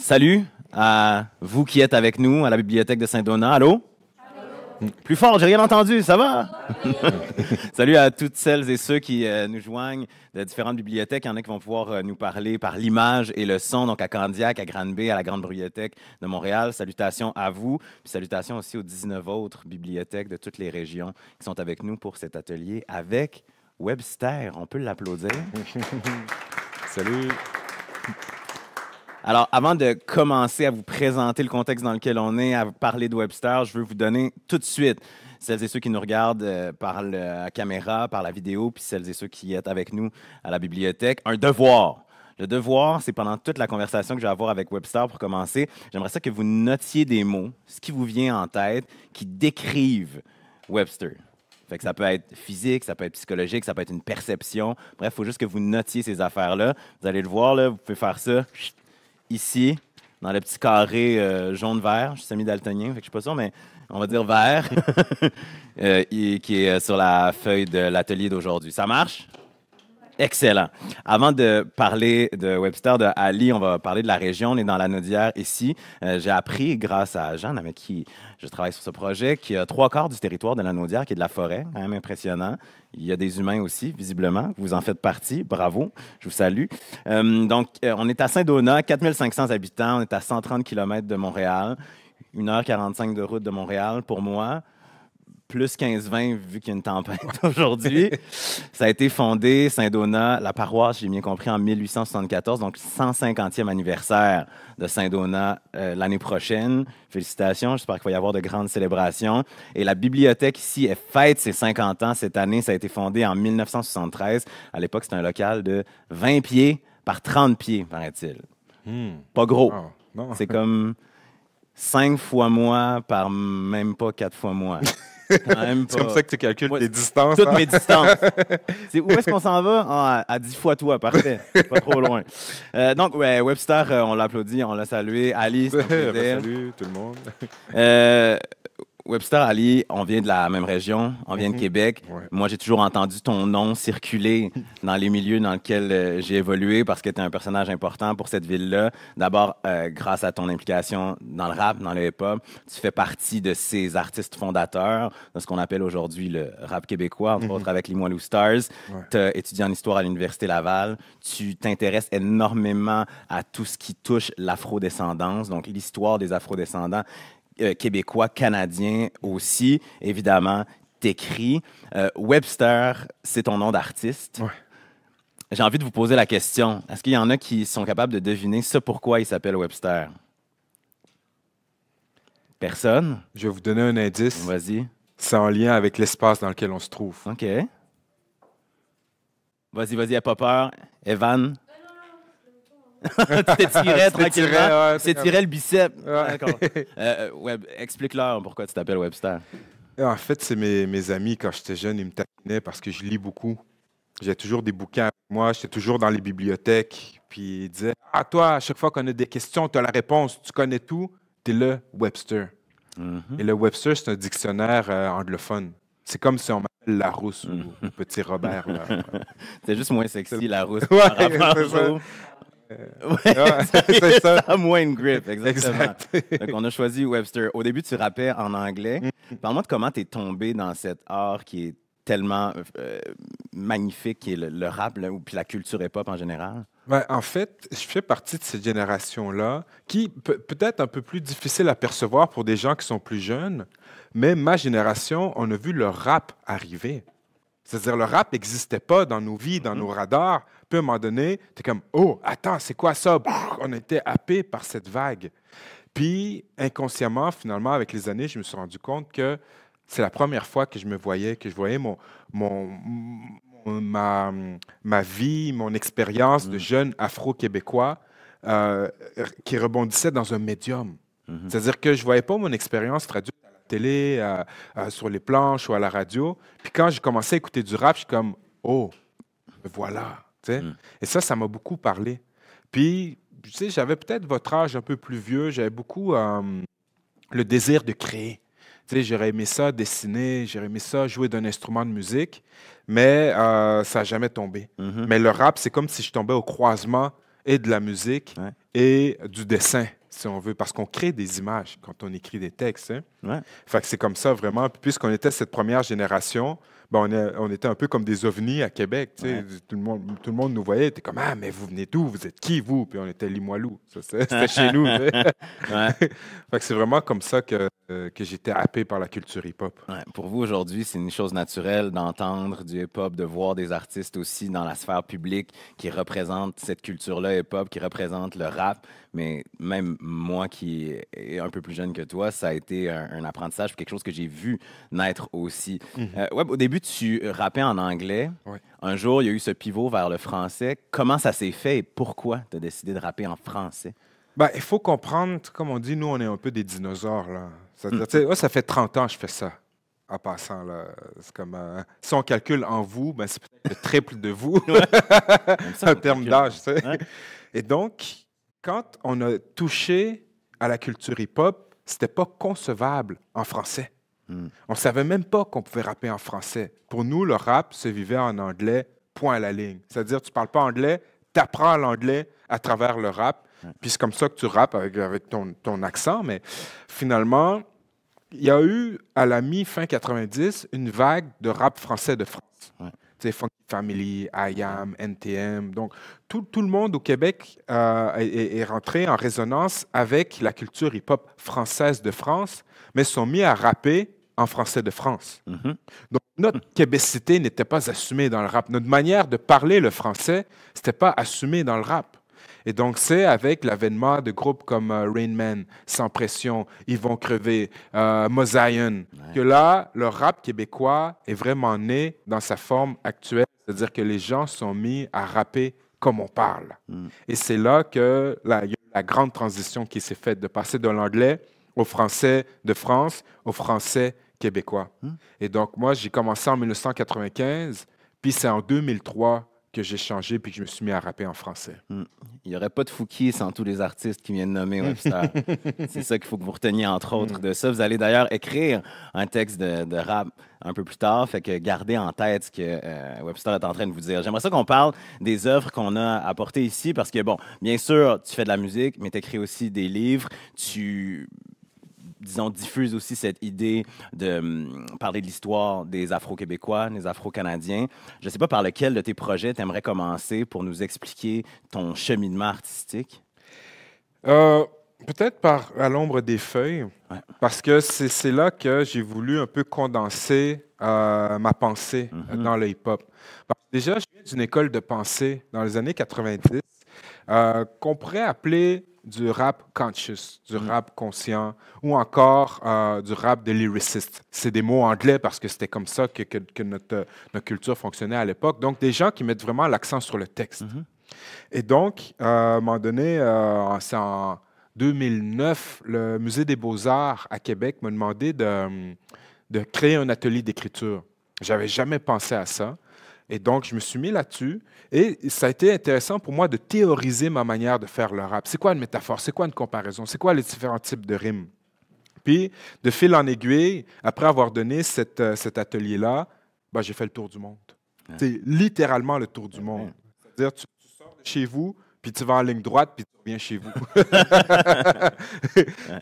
Salut à vous qui êtes avec nous à la bibliothèque de Saint-Donat. Allô? Plus fort, j'ai rien entendu, ça va? Salut à toutes celles et ceux qui nous joignent de différentes bibliothèques. Il y en a qui vont pouvoir nous parler par l'image et le son, donc à Candiac, à Granby, à la Grande Bibliothèque de Montréal. Salutations à vous, puis salutations aussi aux 19 autres bibliothèques de toutes les régions qui sont avec nous pour cet atelier avec Webster. On peut l'applaudir. Salut. Alors, avant de commencer à vous présenter le contexte dans lequel on est, à vous parler de Webster, je veux vous donner tout de suite, celles et ceux qui nous regardent par la caméra, par la vidéo, puis celles et ceux qui êtes avec nous à la bibliothèque, un devoir. Le devoir, c'est pendant toute la conversation que je vais avoir avec Webster pour commencer, j'aimerais ça que vous notiez des mots, ce qui vous vient en tête, qui décrivent Webster. Fait que ça peut être physique, ça peut être psychologique, ça peut être une perception. Bref, il faut juste que vous notiez ces affaires-là. Vous allez le voir, là, vous pouvez faire ça ici, dans le petit carré jaune-vert. Je suis semi-daltonien, fait que je suis pas sûr, mais on va dire vert, qui est sur la feuille de l'atelier d'aujourd'hui. Ça marche? Excellent. Avant de parler de Webster, de Ali, on va parler de la région. On est dans la Naudière ici. J'ai appris, grâce à Jeanne, avec qui je travaille sur ce projet, qu'il y a 3/4 du territoire de la Naudière qui est de la forêt. Quand même impressionnant. Il y a des humains aussi, visiblement. Vous en faites partie. Bravo. Je vous salue. On est à Saint-Donat, 4500 habitants. On est à 130 km de Montréal. 1h45 de route de Montréal pour moi. Plus 15-20 vu qu'il y a une tempête aujourd'hui. Ça a été fondé, Saint-Donat, la paroisse, j'ai bien compris, en 1874, donc 150e anniversaire de Saint-Donat l'année prochaine. Félicitations, j'espère qu'il va y avoir de grandes célébrations. Et la bibliothèque ici, elle fête ses 50 ans cette année. Ça a été fondé en 1973. À l'époque, c'était un local de 20 pieds par 30 pieds, paraît-il. Pas gros. Oh, c'est comme 5 fois moi par même pas 4 fois moi. C'est comme ça que tu calcules tes distances. Toutes mes distances. Où est-ce qu'on s'en va? Ah, à 10 fois toi, parfait. Pas trop loin. Donc, ouais, Webster, on l'applaudit, on l'a salué. Ali, c'est un plaisir. Salut tout le monde. Webster, Ali, on vient de la même région, on vient de Québec. Ouais. Moi, j'ai toujours entendu ton nom circuler dans les milieux dans lesquels j'ai évolué parce que tu es un personnage important pour cette ville-là. D'abord, grâce à ton implication dans le rap, dans le hip-hop, tu fais partie de ces artistes fondateurs de ce qu'on appelle aujourd'hui le rap québécois, entre autres avec les Limoilou Stars. Ouais. Tu as étudié en histoire à l'Université Laval. Tu t'intéresses énormément à tout ce qui touche l'afrodescendance, donc l'histoire des afrodescendants. Québécois, canadiens aussi, évidemment, t'écris. Webster, c'est ton nom d'artiste. Ouais. J'ai envie de vous poser la question. Est-ce qu'il y en a qui sont capables de deviner ce pourquoi il s'appelle Webster? Personne? Je vais vous donner un indice. Vas-y. C'est en lien avec l'espace dans lequel on se trouve. OK. Vas-y, n'aie pas peur. Evan? Tu t'étirais tranquillement. Tu t'étirais le bicep. Ouais. D'accord. Explique-leur pourquoi tu t'appelles Webster. En fait, c'est mes amis, quand j'étais jeune, ils me taquinaient parce que je lis beaucoup. J'ai toujours des bouquins avec moi, j'étais toujours dans les bibliothèques. Puis ils disaient, « Ah, toi, à chaque fois qu'on a des questions, tu as la réponse, tu connais tout, tu es le Webster. Et le Webster, c'est un dictionnaire anglophone. C'est comme si on m'appelle Larousse ou Petit Robert. C'est juste moins sexy, Larousse. Ouais, par rapport c'est ça. au- Ouais, c'est ça. ça a moins une grip, exactement. Exact. Donc, on a choisi Webster. Au début, tu rappais en anglais. Parle-moi de comment tu es tombé dans cet art qui est tellement magnifique, qui est le rap, là, ou puis la culture hip-hop en général. Ben, en fait, je fais partie de cette génération-là qui peut-être un peu plus difficile à percevoir pour des gens qui sont plus jeunes, mais ma génération, on a vu le rap arriver. C'est-à-dire, le rap n'existait pas dans nos vies, dans nos radars. Puis à un moment donné, tu es comme, oh, attends, c'est quoi ça? On était happé par cette vague. Puis, inconsciemment, finalement, avec les années, je me suis rendu compte que c'est la première fois que je voyais ma vie, mon expérience de jeune afro-québécois qui rebondissait dans un médium. C'est-à-dire que je ne voyais pas mon expérience traduite à la télé, sur les planches ou à la radio. Puis quand j'ai commencé à écouter du rap, je suis comme, oh, voilà. Tu sais? Et ça m'a beaucoup parlé. Puis, tu sais, j'avais peut-être votre âge un peu plus vieux, j'avais beaucoup le désir de créer. Tu sais, j'aurais aimé ça dessiner, j'aurais aimé ça jouer d'un instrument de musique, mais ça n'a jamais tombé. Mais le rap, c'est comme si je tombais au croisement et de la musique et du dessin, si on veut, parce qu'on crée des images quand on écrit des textes. Hein. Ouais. Fait que c'est comme ça, vraiment. Puis puisqu'on était cette première génération, ben on était un peu comme des ovnis à Québec. Tu sais. Ouais. Tout le monde nous voyait. T'es comme, ah, mais vous venez d'où? Vous êtes qui, vous? Puis on était Limoilou. C'était chez nous. Tu sais. Ouais. Fait que c'est vraiment comme ça que j'étais happé par la culture hip-hop. Ouais. Pour vous, aujourd'hui, c'est une chose naturelle d'entendre du hip-hop, de voir des artistes aussi dans la sphère publique qui représentent cette culture-là hip-hop, qui représentent le rap. Mais même moi qui est un peu plus jeune que toi, ça a été un apprentissage, quelque chose que j'ai vu naître aussi. Ouais, au début, tu rappais en anglais. Ouais. Un jour, il y a eu ce pivot vers le français. Comment ça s'est fait et pourquoi tu as décidé de rapper en français? Ben, il faut comprendre, comme on dit, nous, on est un peu des dinosaures. Là. C'est-à-dire, tu sais, moi, ça fait 30 ans que je fais ça. En passant, là, c'est comme si on calcule en vous, ben, c'est peut-être le triple de vous Même ça, en on termes calcule. d'âge. Tu sais. Ouais. Et donc, quand on a touché à la culture hip-hop, c'était pas concevable en français. Mm. On savait même pas qu'on pouvait rapper en français. Pour nous, le rap se vivait en anglais, point à la ligne. C'est-à-dire, tu parles pas anglais, tu apprends l'anglais à travers le rap, puis c'est comme ça que tu rappes avec ton accent. Mais finalement, il y a eu, à la mi-fin 90, une vague de rap français de France. Ouais. Tu sais, Funky Family, IAM, NTM. Donc, tout le monde au Québec est rentré en résonance avec la culture hip-hop française de France, mais sont mis à rapper en français de France. Mhm. Donc, notre québécité n'était pas assumée dans le rap. Notre manière de parler le français, c'était pas assumé dans le rap. Et donc, c'est avec l'avènement de groupes comme Rain Man, Sans Pression, Ils vont crever, Mosaïen, que là, le rap québécois est vraiment né dans sa forme actuelle. C'est-à-dire que les gens sont mis à rapper comme on parle. Et c'est là que il y a eu la grande transition qui s'est faite de passer de l'anglais au français de France, au français québécois. Et donc, moi, j'ai commencé en 1995, puis c'est en 2003 que j'ai changé puis que je me suis mis à rapper en français. Il n'y aurait pas de Fouki sans tous les artistes qui viennent nommer Webster. C'est ça qu'il faut que vous reteniez, entre autres, de ça. Vous allez d'ailleurs écrire un texte de rap un peu plus tard, fait que gardez en tête ce que Webster est en train de vous dire. J'aimerais ça qu'on parle des œuvres qu'on a apportées ici, parce que, bon, bien sûr, tu fais de la musique, mais tu écris aussi des livres, tu disons, diffuse aussi cette idée de parler de l'histoire des Afro-Québécois, des Afro-Canadiens. Je ne sais pas par lequel de tes projets tu aimerais commencer pour nous expliquer ton cheminement artistique. Peut-être par À l'ombre des feuilles, Ouais. parce que c'est là que j'ai voulu un peu condenser ma pensée dans le hip-hop. Parce que déjà, je viens d'une école de pensée dans les années 90 qu'on pourrait appeler du rap conscious, du rap conscient, ou encore du rap de lyricist. C'est des mots anglais parce que c'était comme ça que notre culture fonctionnait à l'époque. Donc, des gens qui mettent vraiment l'accent sur le texte. Et donc, à un moment donné, c'est en 2009, le Musée des Beaux-Arts à Québec m'a demandé de créer un atelier d'écriture. J'avais jamais pensé à ça. Et donc, je me suis mis là-dessus. Et ça a été intéressant pour moi de théoriser ma manière de faire le rap. C'est quoi une métaphore? C'est quoi une comparaison? C'est quoi les différents types de rimes? Puis, de fil en aiguille, après avoir donné cet atelier-là, ben, j'ai fait le tour du monde. C'est littéralement le tour du monde. C'est-à-dire, tu sors de chez vous, puis tu vas en ligne droite, puis tu reviens chez vous.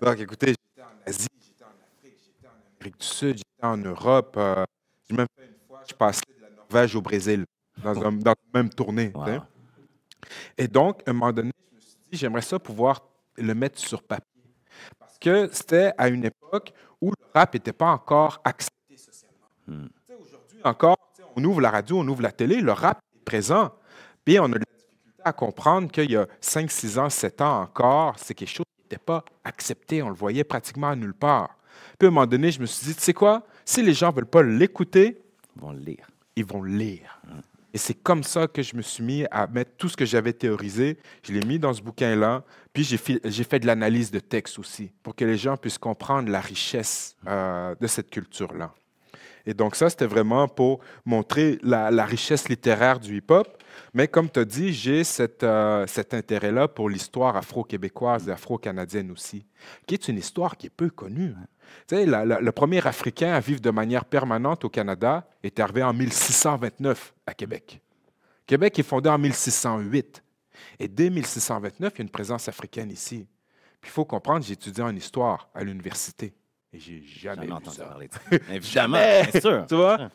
Donc, écoutez, j'étais en Asie, j'étais en Afrique, j'étais en Amérique du Sud, j'étais en Europe. J'ai même fait une fois, je passais de la Norvège au Brésil, dans la même tournée. Wow. Tu sais. Et donc, à un moment donné, je me suis dit, j'aimerais ça pouvoir le mettre sur papier. Parce que c'était à une époque où le rap n'était pas encore accepté socialement. Tu sais, aujourd'hui encore, tu sais, on ouvre la radio, on ouvre la télé, le rap est présent. Puis on a de la difficulté à comprendre qu'il y a 5, 6 ans, 7 ans encore, c'est quelque chose qui n'était pas accepté. On le voyait pratiquement à nulle part. Puis à un moment donné, je me suis dit, tu sais quoi, si les gens ne veulent pas l'écouter, Ils vont le lire. ils vont le lire. Et c'est comme ça que je me suis mis à mettre tout ce que j'avais théorisé, je l'ai mis dans ce bouquin-là, puis j'ai fait de l'analyse de texte aussi, pour que les gens puissent comprendre la richesse de cette culture-là. Et donc ça, c'était vraiment pour montrer la richesse littéraire du hip-hop. Mais comme tu as dit, j'ai cet intérêt-là pour l'histoire afro-québécoise et afro-canadienne aussi, qui est une histoire qui est peu connue. Tu sais, le premier Africain à vivre de manière permanente au Canada est arrivé en 1629 à Québec. Québec est fondé en 1608. Et dès 1629, il y a une présence africaine ici. Puis il faut comprendre, j'ai étudié en histoire à l'université. Et j'ai jamais vu entendu ça. parler de ça. Évidemment, Jamais! bien sûr. Tu vois?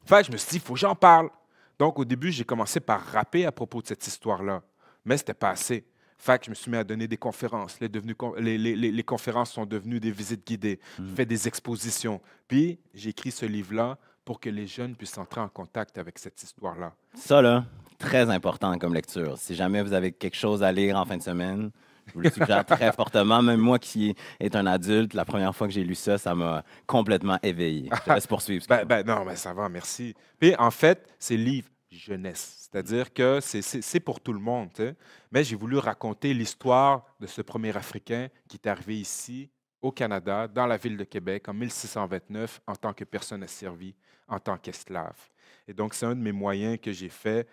Fait que je me suis dit, il faut que j'en parle. Donc, au début, j'ai commencé par rapper à propos de cette histoire-là. Mais c'était pas assez. Fait que je me suis mis à donner des conférences. Les conférences sont devenues des visites guidées. J'ai fait des expositions. Puis, j'ai écrit ce livre-là pour que les jeunes puissent entrer en contact avec cette histoire-là. Ça, là, très important comme lecture. Si jamais vous avez quelque chose à lire en fin de semaine, je vous le suggère très fortement. Même moi qui est un adulte, la première fois que j'ai lu ça, ça m'a complètement éveillé. Je te laisse poursuivre. Non, mais ça va, merci. Puis, en fait, c'est livre jeunesse. C'est-à-dire que c'est pour tout le monde. Tu sais. Mais j'ai voulu raconter l'histoire de ce premier Africain qui est arrivé ici, au Canada, dans la ville de Québec, en 1629, en tant que personne asservie, en tant qu'esclave. Et donc, c'est un de mes moyens que j'ai fait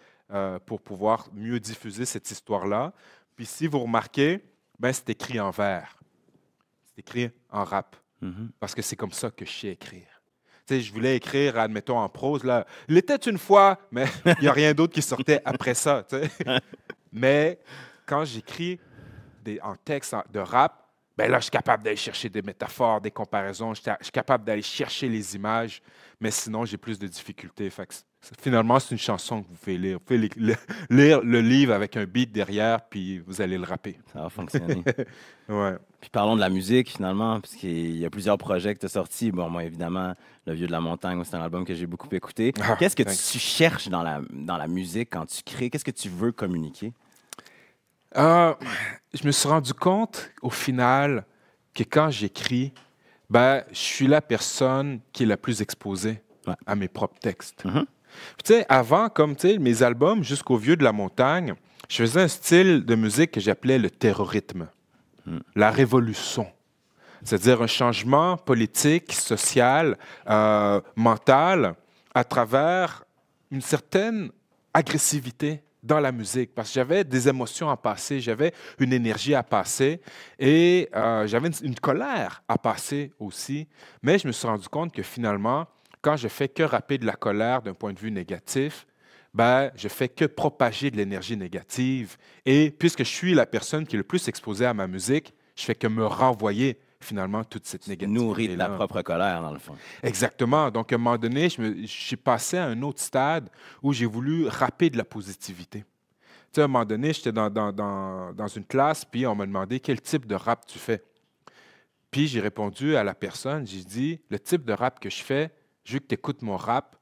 pour pouvoir mieux diffuser cette histoire-là. Puis, si vous remarquez, ben, c'est écrit en vers. C'est écrit en rap. Parce que c'est comme ça que je sais écrire. Tu sais, je voulais écrire, admettons, en prose. Là. Il était une fois, mais il n'y a rien d'autre qui sortait après ça. Tu sais. Mais quand j'écris en texte de rap, ben là, je suis capable d'aller chercher des métaphores, des comparaisons. Je suis capable d'aller chercher les images. Mais sinon, j'ai plus de difficultés. Fait que finalement, c'est une chanson que vous pouvez lire. Vous pouvez lire le livre avec un beat derrière, puis vous allez le rapper. Ça va fonctionner. Ouais. Puis parlons de la musique, finalement, puisqu'il y a plusieurs projets que tu as sortis. Bon, moi, évidemment, Le Vieux de la Montagne, c'est un album que j'ai beaucoup écouté. Qu'est-ce que tu cherches dans la musique quand tu crées? Qu'est-ce que tu veux communiquer? Je me suis rendu compte, au final, que quand j'écris, ben, je suis la personne qui est la plus exposée à mes propres textes. Puis, tu sais, avant, comme mes albums, jusqu'au Vieux de la Montagne, je faisais un style de musique que j'appelais le terrorythme, la révolution. C'est-à-dire un changement politique, social, mental, à travers une certaine agressivité dans la musique, parce que j'avais des émotions à passer, j'avais une énergie à passer et j'avais une colère à passer aussi. Mais je me suis rendu compte que finalement, quand je fais que rapper de la colère d'un point de vue négatif, ben, je fais que propager de l'énergie négative. Et puisque je suis la personne qui est le plus exposée à ma musique, je fais que me renvoyer finalement toute cette négativité. Nourrir ta propre colère, dans le fond. Exactement. Donc, à un moment donné, je suis passé à un autre stade où j'ai voulu rapper de la positivité. Tu sais, à un moment donné, j'étais dans une classe, puis on m'a demandé quel type de rap tu fais. Puis j'ai répondu à la personne, j'ai dit, le type de rap que je fais, je veux que tu écoutes mon rap,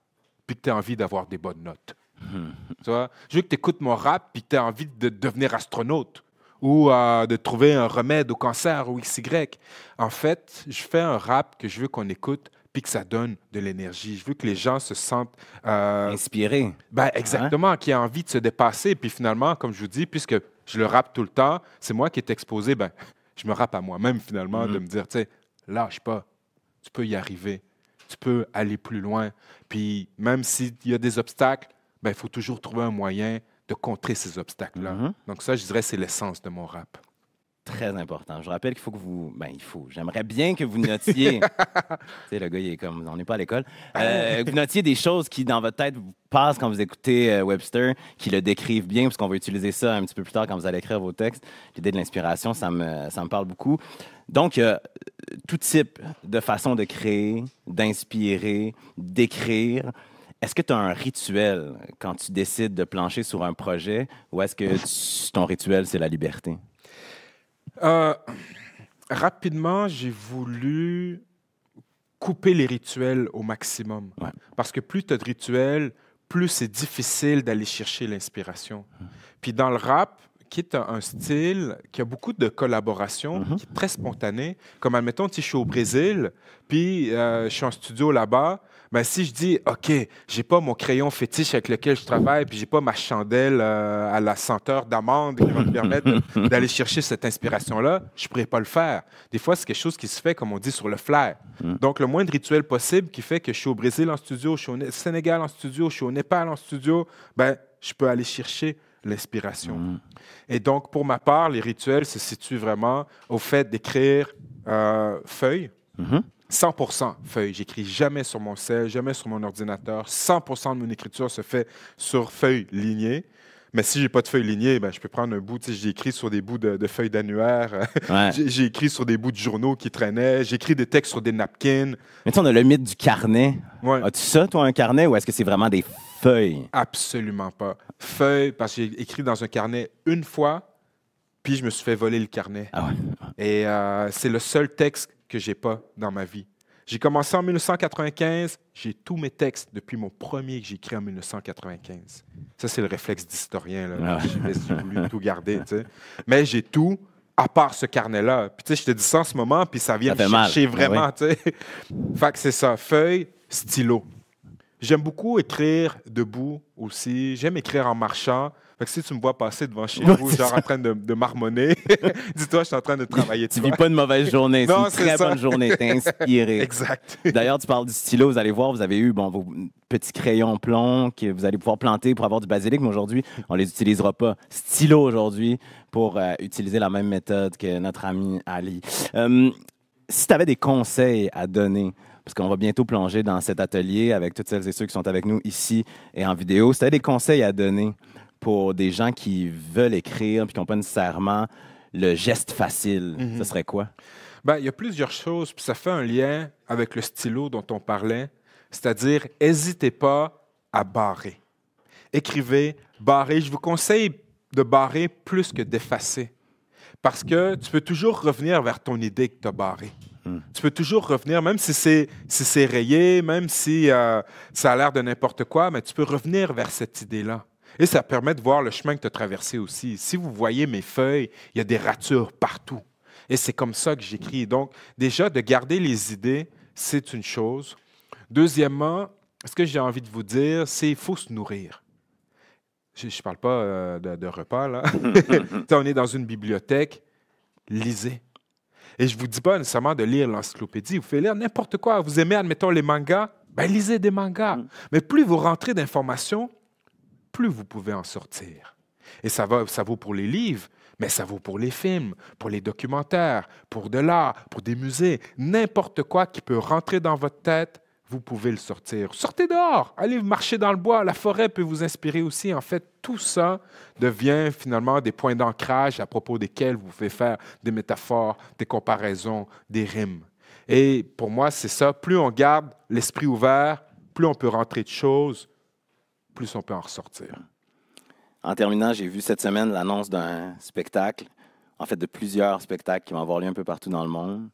puis que tu aies envie d'avoir des bonnes notes. Tu vois? Je veux que tu écoutes mon rap, puis que tu aies envie de devenir astronaute ou de trouver un remède au cancer ou XY. En fait, je fais un rap que je veux qu'on écoute puis que ça donne de l'énergie. Je veux que les gens se sentent... inspirés. Ben, exactement, qu'ils aient envie de se dépasser. Puis finalement, comme je vous dis, puisque je le rappe tout le temps, c'est moi qui est exposé, ben, je me rappe à moi-même finalement, de me dire, tu sais, lâche pas, tu peux y arriver, tu peux aller plus loin. Puis même s'il y a des obstacles, ben, il faut toujours trouver un moyen de contrer ces obstacles-là. Donc ça, je dirais, c'est l'essence de mon rap. Très important. Je rappelle qu'il faut que vous... Ben, il faut. J'aimerais bien que vous notiez... tu sais, le gars, il est comme... On n'est pas à l'école. Que vous notiez des choses qui, dans votre tête, vous passent quand vous écoutez Webster, qui le décrivent bien, parce qu'on va utiliser ça un petit peu plus tard quand vous allez écrire vos textes. L'idée de l'inspiration, ça me parle beaucoup. Donc, tout type de façon de créer, d'inspirer, d'écrire. Est-ce que tu as un rituel quand tu décides de plancher sur un projet ou est-ce que ton rituel, c'est la liberté? Rapidement, j'ai voulu couper les rituels au maximum. Ouais. Parce que plus tu as de rituels, plus c'est difficile d'aller chercher l'inspiration. Puis dans le rap, qui est un style qui a beaucoup de collaboration, qui est très spontané, comme admettons, si je suis au Brésil, puis je suis en studio là-bas, ben, si je dis, OK, j'ai pas mon crayon fétiche avec lequel je travaille, puis j'ai pas ma chandelle à la senteur d'amande qui va me permettre d'aller chercher cette inspiration-là, je pourrais pas le faire. Des fois, c'est quelque chose qui se fait, comme on dit, sur le flair. Donc, le moins de rituel possible qui fait que je suis au Brésil en studio, je suis au Sénégal en studio, je suis au Népal en studio, ben, je peux aller chercher l'inspiration. Et donc, pour ma part, les rituels se situent vraiment au fait d'écrire feuille. 100% feuille. J'écris jamais sur mon cell, jamais sur mon ordinateur. 100% de mon écriture se fait sur feuille lignée. Mais si j'ai pas de feuilles lignées, ben, je peux prendre un bout. Tu sais, j'ai écrit sur des bouts de feuilles d'annuaire. Ouais. J'ai écrit sur des bouts de journaux qui traînaient. J'ai écrit des textes sur des napkins. Mais tu sais, on a le mythe du carnet. Ouais. As-tu ça, toi, un carnet, ou est-ce que c'est vraiment des feuilles? Absolument pas. Feuilles, parce que j'ai écrit dans un carnet une fois, puis je me suis fait voler le carnet. Ah ouais. Et c'est le seul texte que j'ai pas dans ma vie. J'ai commencé en 1995, j'ai tous mes textes depuis mon premier que j'ai écrit en 1995. Ça, c'est le réflexe d'historien. Là. Ah ouais. J'ai voulu tout garder. Tu sais. Mais j'ai tout, à part ce carnet-là. Puis tu sais, je te dis ça en ce moment, puis ça vient Ça me fait mal. chercher Ah vraiment. oui. Tu sais. Fait que c'est ça, feuille, stylo. J'aime beaucoup écrire debout aussi. J'aime écrire en marchant. Fait que si tu me vois passer devant chez Ouais, vous, c'est genre ça. en train de marmonner, dis-toi, je suis en train de travailler. Tu vis pas une mauvaise journée. Non, C'est c'est une très ça. bonne journée. T'es inspiré. Exact. D'ailleurs, tu parles du stylo. Vous allez voir, vous avez eu vos petits crayons plomb que vous allez pouvoir planter pour avoir du basilic, mais aujourd'hui, on les utilisera pas. Stylo aujourd'hui pour utiliser la même méthode que notre ami Ali. Si tu avais des conseils à donner, parce qu'on va bientôt plonger dans cet atelier avec toutes celles et ceux qui sont avec nous ici et en vidéo, si tu avais des conseils à donner pour des gens qui veulent écrire puis qui n'ont pas nécessairement le geste facile, ce serait quoi? Ben, il y a plusieurs choses, puis ça fait un lien avec le stylo dont on parlait, c'est-à-dire, n'hésitez pas à barrer. Écrivez, barrez. Je vous conseille de barrer plus que d'effacer, parce que tu peux toujours revenir vers ton idée que tu as barrée. Tu peux toujours revenir, même si c'est rayé, même si ça a l'air de n'importe quoi, mais tu peux revenir vers cette idée-là. Et ça permet de voir le chemin que tu as traversé aussi. Si vous voyez mes feuilles, il y a des ratures partout. Et c'est comme ça que j'écris. Donc, déjà, de garder les idées, c'est une chose. Deuxièmement, ce que j'ai envie de vous dire, c'est qu'il faut se nourrir. Je ne parle pas de repas, là. On est dans une bibliothèque, lisez. Et je ne vous dis pas nécessairement de lire l'encyclopédie. Vous pouvez lire n'importe quoi. Vous aimez, admettons, les mangas, ben lisez des mangas. Mais plus vous rentrez d'informations, plus vous pouvez en sortir. Et ça vaut pour les livres, mais ça vaut pour les films, pour les documentaires, pour de l'art, pour des musées. N'importe quoi qui peut rentrer dans votre tête, vous pouvez le sortir. Sortez dehors, allez marcher dans le bois. La forêt peut vous inspirer aussi. En fait, tout ça devient finalement des points d'ancrage à propos desquels vous pouvez faire des métaphores, des comparaisons, des rimes. Et pour moi, c'est ça. Plus on garde l'esprit ouvert, plus on peut rentrer de choses, plus on peut en ressortir. En terminant, j'ai vu cette semaine l'annonce d'un spectacle, en fait de plusieurs spectacles qui vont avoir lieu un peu partout dans le monde,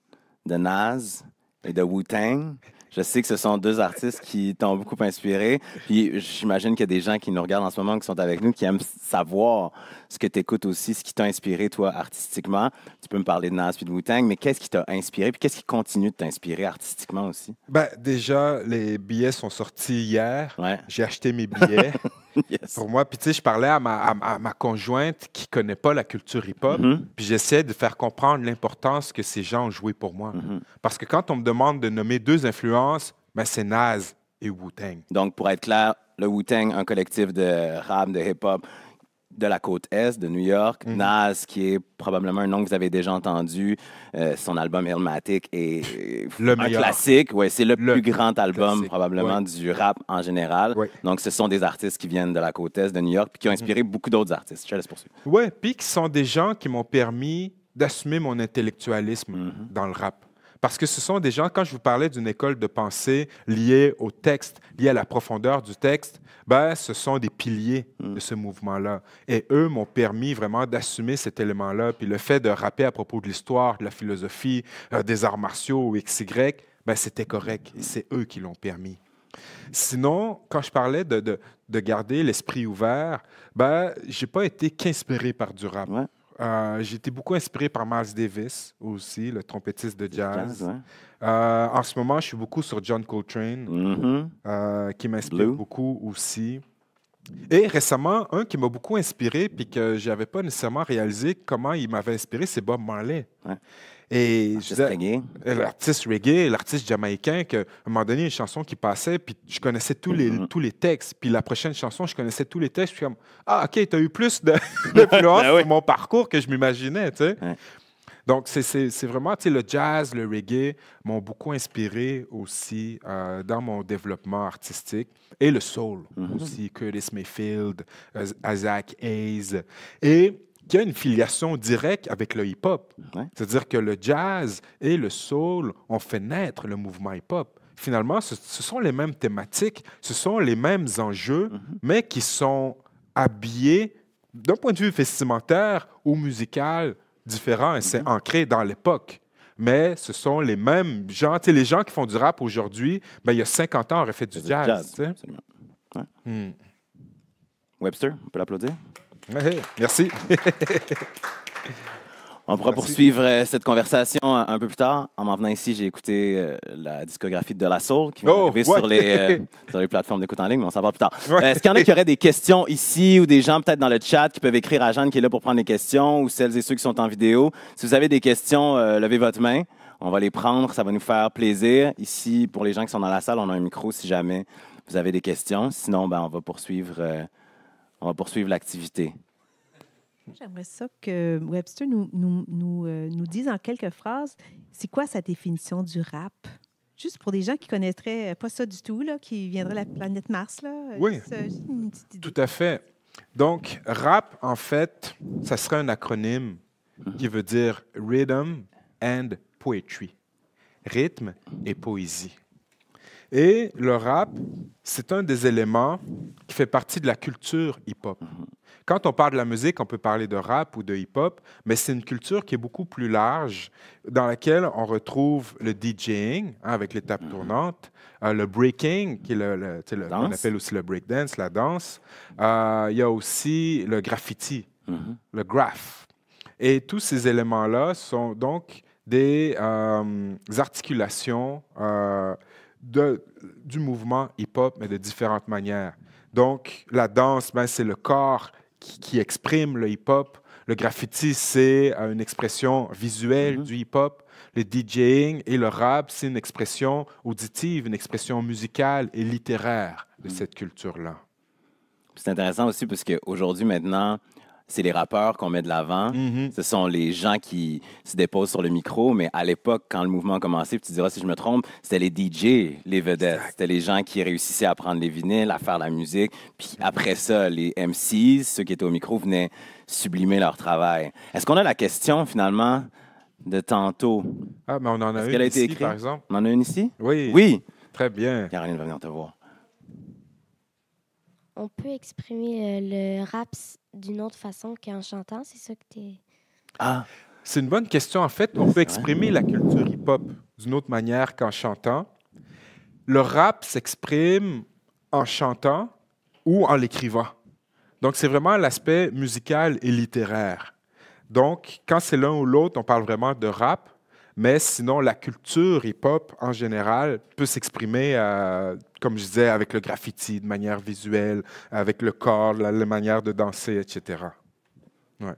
de Nas et de Wu-Tang. Je sais que ce sont deux artistes qui t'ont beaucoup inspiré. Puis j'imagine qu'il y a des gens qui nous regardent en ce moment, qui sont avec nous, qui aiment savoir ce que tu écoutes aussi, ce qui t'a inspiré, toi, artistiquement. Tu peux me parler de Nas puis de Wu-Tang, mais qu'est-ce qui t'a inspiré? Puis qu'est-ce qui continue de t'inspirer artistiquement aussi? Ben, déjà, les billets sont sortis hier. Ouais. J'ai acheté mes billets. Yes. Pour moi, puis tu sais, je parlais à ma conjointe qui ne connaît pas la culture hip-hop, puis j'essaie de faire comprendre l'importance que ces gens ont joué pour moi. Parce que quand on me demande de nommer deux influences, ben c'est Nas et Wu-Tang. Donc, pour être clair, le Wu-Tang, un collectif de rap, de hip-hop de la côte Est, de New York. Nas, qui est probablement un nom que vous avez déjà entendu. Son album Illmatic est un classique. Ouais, c'est le plus grand album classique, probablement du rap en général. Ouais. Donc, ce sont des artistes qui viennent de la côte Est, de New York, puis qui ont inspiré beaucoup d'autres artistes. Je te laisse poursuivre. Oui, puis qui sont des gens qui m'ont permis d'assumer mon intellectualisme dans le rap. Parce que ce sont des gens, quand je vous parlais d'une école de pensée liée au texte, liée à la profondeur du texte, ben, ce sont des piliers de ce mouvement-là. Et eux m'ont permis vraiment d'assumer cet élément-là. Puis le fait de rapper à propos de l'histoire, de la philosophie, des arts martiaux ou XY, ben, c'était correct. Et c'est eux qui l'ont permis. Sinon, quand je parlais de garder l'esprit ouvert, ben, je n'ai pas été qu'inspiré par du rap. Ouais. J'ai été beaucoup inspiré par Miles Davis aussi, le trompettiste de jazz. En ce moment, je suis beaucoup sur John Coltrane, qui m'inspire beaucoup aussi. Et récemment, un qui m'a beaucoup inspiré, puis que je n'avais pas nécessairement réalisé comment il m'avait inspiré, c'est Bob Marley. Ouais. Et l'artiste reggae, l'artiste jamaïcain, qu'à un moment donné, une chanson qui passait, puis je connaissais tous les textes. Puis la prochaine chanson, je connaissais tous les textes. Je suis comme, ah, OK, tu as eu plus d'influence sur mon parcours que je m'imaginais, tu sais. Ouais. Donc, c'est vraiment, tu sais, le jazz, le reggae m'ont beaucoup inspiré aussi dans mon développement artistique. Et le soul aussi, Curtis Mayfield, Isaac Hayes. Et qui a une filiation directe avec le hip-hop. Ouais. C'est-à-dire que le jazz et le soul ont fait naître le mouvement hip-hop. Finalement, ce sont les mêmes thématiques, ce sont les mêmes enjeux, mais qui sont habillés d'un point de vue vestimentaire ou musical différent, et c'est ancré dans l'époque. Mais ce sont les mêmes gens. Tu sais, les gens qui font du rap aujourd'hui, ben, il y a 50 ans, auraient fait du jazz. Tu sais. Absolument. Ouais. Webster, on peut l'applaudir? Ouais, merci. On pourra poursuivre cette conversation un peu plus tard. En m'en venant ici, j'ai écouté la discographie de De La Soul qui va arriver sur les plateformes d'écoute en ligne, mais on s'en parle plus tard. Ouais. Est-ce qu'il y en a qui auraient des questions ici ou des gens peut-être dans le chat qui peuvent écrire à Jeanne qui est là pour prendre des questions ou celles et ceux qui sont en vidéo? Si vous avez des questions, levez votre main. On va les prendre, ça va nous faire plaisir. Ici, pour les gens qui sont dans la salle, on a un micro si jamais vous avez des questions. Sinon, ben, on va poursuivre l'activité. J'aimerais ça que Webster nous dise en quelques phrases, c'est quoi sa définition du rap? Juste pour des gens qui ne connaîtraient pas ça du tout, là, qui viendraient de la planète Mars. Là, Oui, juste une petite idée. tout à fait. Donc, rap, en fait, ça serait un acronyme qui veut dire Rhythm and Poetry. Rythme et poésie. Et le rap, c'est un des éléments qui fait partie de la culture hip-hop. Quand on parle de la musique, on peut parler de rap ou de hip-hop, mais c'est une culture qui est beaucoup plus large, dans laquelle on retrouve le DJing, avec les tables tournantes, le breaking, qui est qu'on appelle aussi le breakdance, la danse. Il y a aussi le graffiti, le graph. Et tous ces éléments-là sont donc des articulations du mouvement hip-hop, mais de différentes manières. Donc, la danse, ben, c'est le corps qui exprime le hip-hop. Le graffiti, c'est une expression visuelle du hip-hop. Le DJing et le rap, c'est une expression auditive, une expression musicale et littéraire de cette culture-là. C'est intéressant aussi parce qu'aujourd'hui, maintenant, c'est les rappeurs qu'on met de l'avant. Ce sont les gens qui se déposent sur le micro, mais à l'époque, quand le mouvement a commencé, puis tu diras si je me trompe, c'était les DJ, les vedettes. C'était les gens qui réussissaient à prendre les vinyles, à faire la musique. Puis après ça, les MCs, ceux qui étaient au micro, venaient sublimer leur travail. Est-ce qu'on a la question, finalement, de tantôt? Ah, mais on en a une ici, par exemple. On en a une ici? Oui. Oui. Très bien. Caroline va venir te voir. On peut exprimer le rap d'une autre façon qu'en chantant, c'est ça que tu es... Ah, c'est une bonne question. En fait, on peut exprimer la culture hip-hop d'une autre manière qu'en chantant. Le rap s'exprime en chantant ou en l'écrivant. Donc, c'est vraiment l'aspect musical et littéraire. Donc, quand c'est l'un ou l'autre, on parle vraiment de rap, mais sinon, la culture hip-hop, en général, peut s'exprimer, comme je disais, avec le graffiti, de manière visuelle, avec le corps, la manière de danser, etc. Ouais.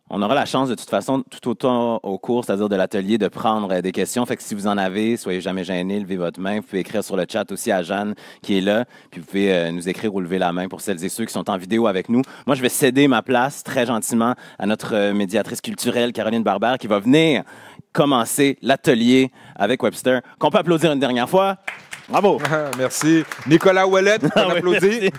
On aura la chance, de toute façon, tout autant au cours, c'est-à-dire de l'atelier, de prendre des questions. Fait que si vous en avez, soyez jamais gênés, levez votre main. Vous pouvez écrire sur le chat aussi à Jeanne, qui est là. Puis vous pouvez nous écrire ou lever la main pour celles et ceux qui sont en vidéo avec nous. Moi, je vais céder ma place très gentiment à notre médiatrice culturelle, Caroline Barbère, qui va venir commencer l'atelier avec Webster, qu'on peut applaudir une dernière fois. Bravo! Merci. Nicolas Ouellet, on applaudit.